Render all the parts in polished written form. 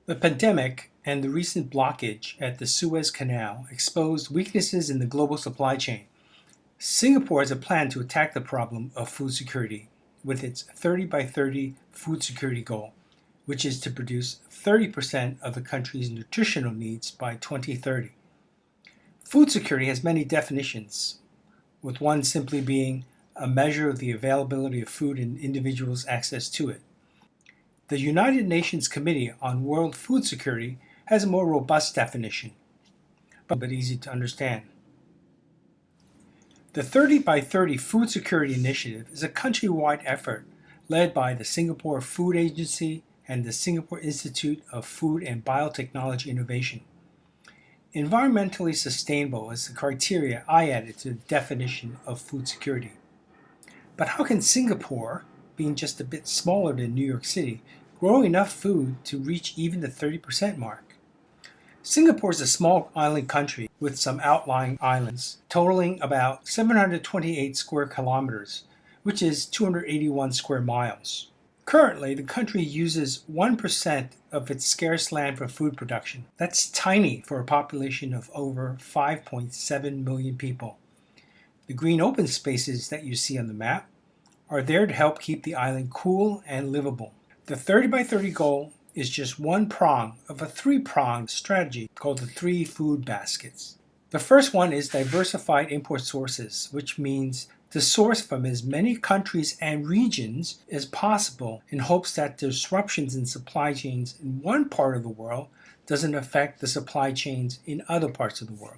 The pandemic and the recent blockage at the Suez Canal exposed weaknesses in the global supply chain. Singapore has a plan to attack the problem of food security with its 30 by 30 food security goal, which is to produce 30% of the country's nutritional needs by 2030. Food security has many definitions, with one simply being a measure of the availability of food and individuals' access to it. The United Nations Committee on World Food Security has a more robust definition, but easy to understand. The 30 by 30 Food Security Initiative is a countrywide effort led by the Singapore Food Agency and the Singapore Institute of Food and Biotechnology Innovation. Environmentally sustainable is the criteria I added to the definition of food security. But how can Singapore, being just a bit smaller than New York City, grow enough food to reach even the 30% mark? Singapore is a small island country with some outlying islands, totaling about 728 square kilometers, which is 281 square miles. Currently, the country uses 1% of its scarce land for food production. That's tiny for a population of over 5.7 million people. The green open spaces that you see on the map are there to help keep the island cool and livable. The 30 by 30 goal is just one prong of a three-pronged strategy called the three food baskets. The first one is diversified import sources, which means to source from as many countries and regions as possible in hopes that disruptions in supply chains in one part of the world doesn't affect the supply chains in other parts of the world.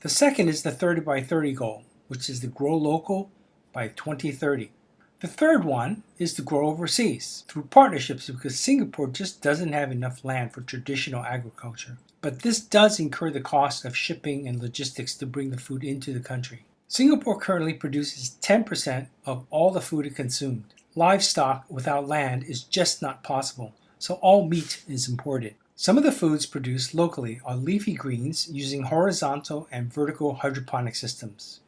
The second is the 30 by 30 goal, which is to grow local by 2030. The third one is to grow overseas through partnerships because Singapore just doesn't have enough land for traditional agriculture. But this does incur the cost of shipping and logistics to bring the food into the country. Singapore currently produces 10% of all the food it consumes. Livestock without land is just not possible, so all meat is imported. Some of the foods produced locally are leafy greens using horizontal and vertical hydroponic systems.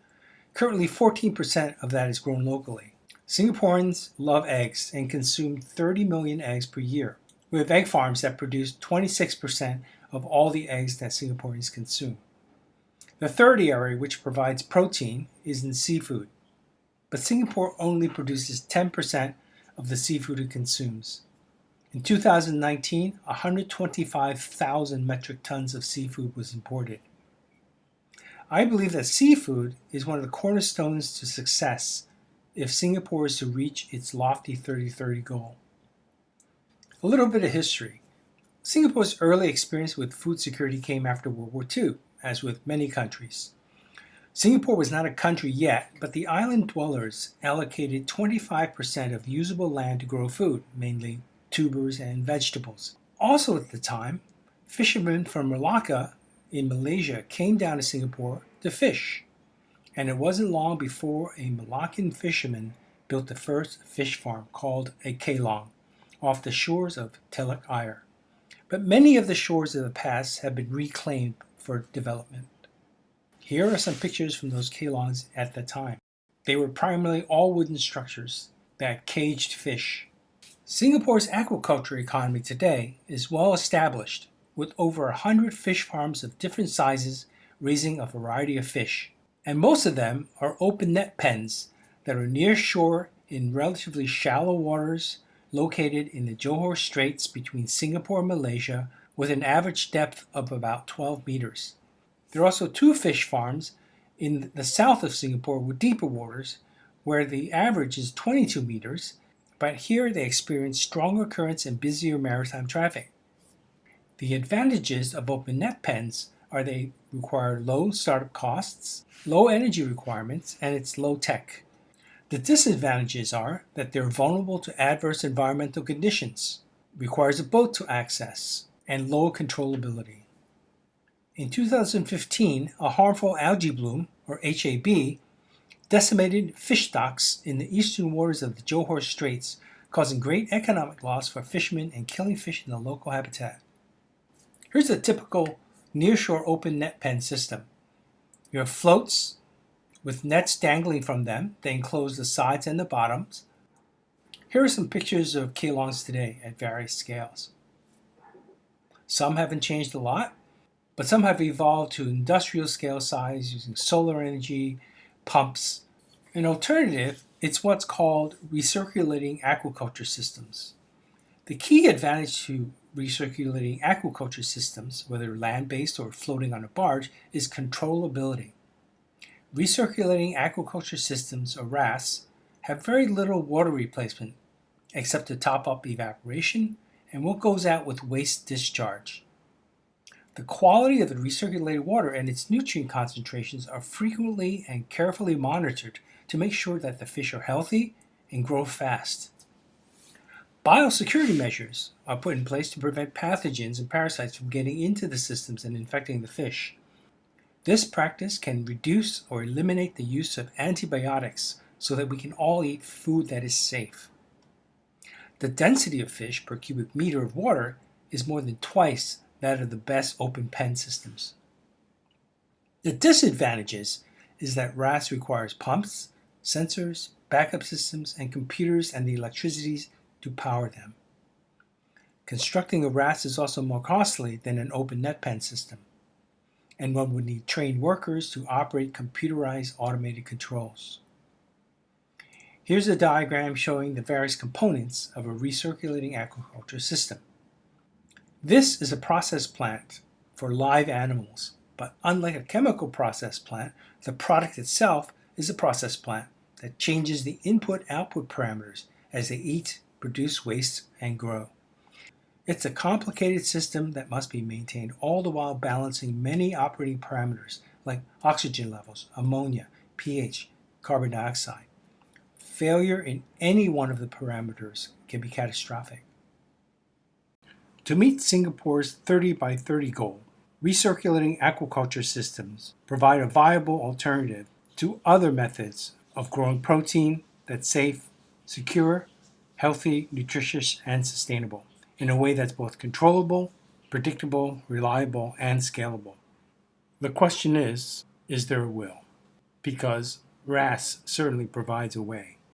Currently, 14% of that is grown locally. Singaporeans love eggs and consume 30 million eggs per year. We have egg farms that produce 26% of all the eggs that Singaporeans consume. The third area which provides protein is in seafood, but Singapore only produces 10% of the seafood it consumes. In 2019, 125,000 metric tons of seafood was imported. I believe that seafood is one of the cornerstones to success if Singapore is to reach its lofty 30-30 goal. A little bit of history. Singapore's early experience with food security came after World War II, as with many countries. Singapore was not a country yet, but the island dwellers allocated 25% of usable land to grow food, mainly tubers and vegetables. Also at the time, fishermen from Malacca in Malaysia came down to Singapore to fish. And it wasn't long before a Malaccan fisherman built the first fish farm called a Kelong off the shores of Teluk Air. But many of the shores of the past have been reclaimed for development. Here are some pictures from those Kelongs at the time. They were primarily all wooden structures that caged fish. Singapore's aquaculture economy today is well established, with over 100 fish farms of different sizes raising a variety of fish. And most of them are open net pens that are near shore in relatively shallow waters located in the Johor Straits between Singapore and Malaysia, with an average depth of about 12 meters. There are also two fish farms in the south of Singapore with deeper waters, where the average is 22 meters, but here they experience stronger currents and busier maritime traffic. The advantages of open net pens are they require low startup costs, low energy requirements, and it's low tech. The disadvantages are that they're vulnerable to adverse environmental conditions, requires a boat to access, and low controllability. In 2015, a harmful algae bloom, or HAB, decimated fish stocks in the eastern waters of the Johor Straits, causing great economic loss for fishermen and killing fish in the local habitat. Here's a typical nearshore open net pen system. You have floats with nets dangling from them. They enclose the sides and the bottoms. Here are some pictures of Kelongs today at various scales. Some haven't changed a lot, but some have evolved to industrial scale size using solar energy, pumps. An alternative, it's what's called recirculating aquaculture systems. The key advantage to recirculating aquaculture systems, whether land-based or floating on a barge, is controllability. Recirculating aquaculture systems, or RAS, have very little water replacement except to top up evaporation and what goes out with waste discharge. The quality of the recirculated water and its nutrient concentrations are frequently and carefully monitored to make sure that the fish are healthy and grow fast. Biosecurity measures are put in place to prevent pathogens and parasites from getting into the systems and infecting the fish. This practice can reduce or eliminate the use of antibiotics so that we can all eat food that is safe. The density of fish per cubic meter of water is more than twice that of the best open pen systems. The disadvantages is that RAS requires pumps, sensors, backup systems, and computers and the electricity to power them. Constructing a RAS is also more costly than an open net pen system, and one would need trained workers to operate computerized automated controls. Here's a diagram showing the various components of a recirculating aquaculture system. This is a process plant for live animals, but unlike a chemical process plant, the product itself is a process plant that changes the input-output parameters as they eat, produce waste, and grow. It's a complicated system that must be maintained all the while balancing many operating parameters like oxygen levels, ammonia, pH, carbon dioxide. Failure in any one of the parameters can be catastrophic. To meet Singapore's 30 by 30 goal, recirculating aquaculture systems provide a viable alternative to other methods of growing protein that's safe, secure, healthy, nutritious, and sustainable in a way that's both controllable, predictable, reliable, and scalable. The question is there a will? Because RAS certainly provides a way.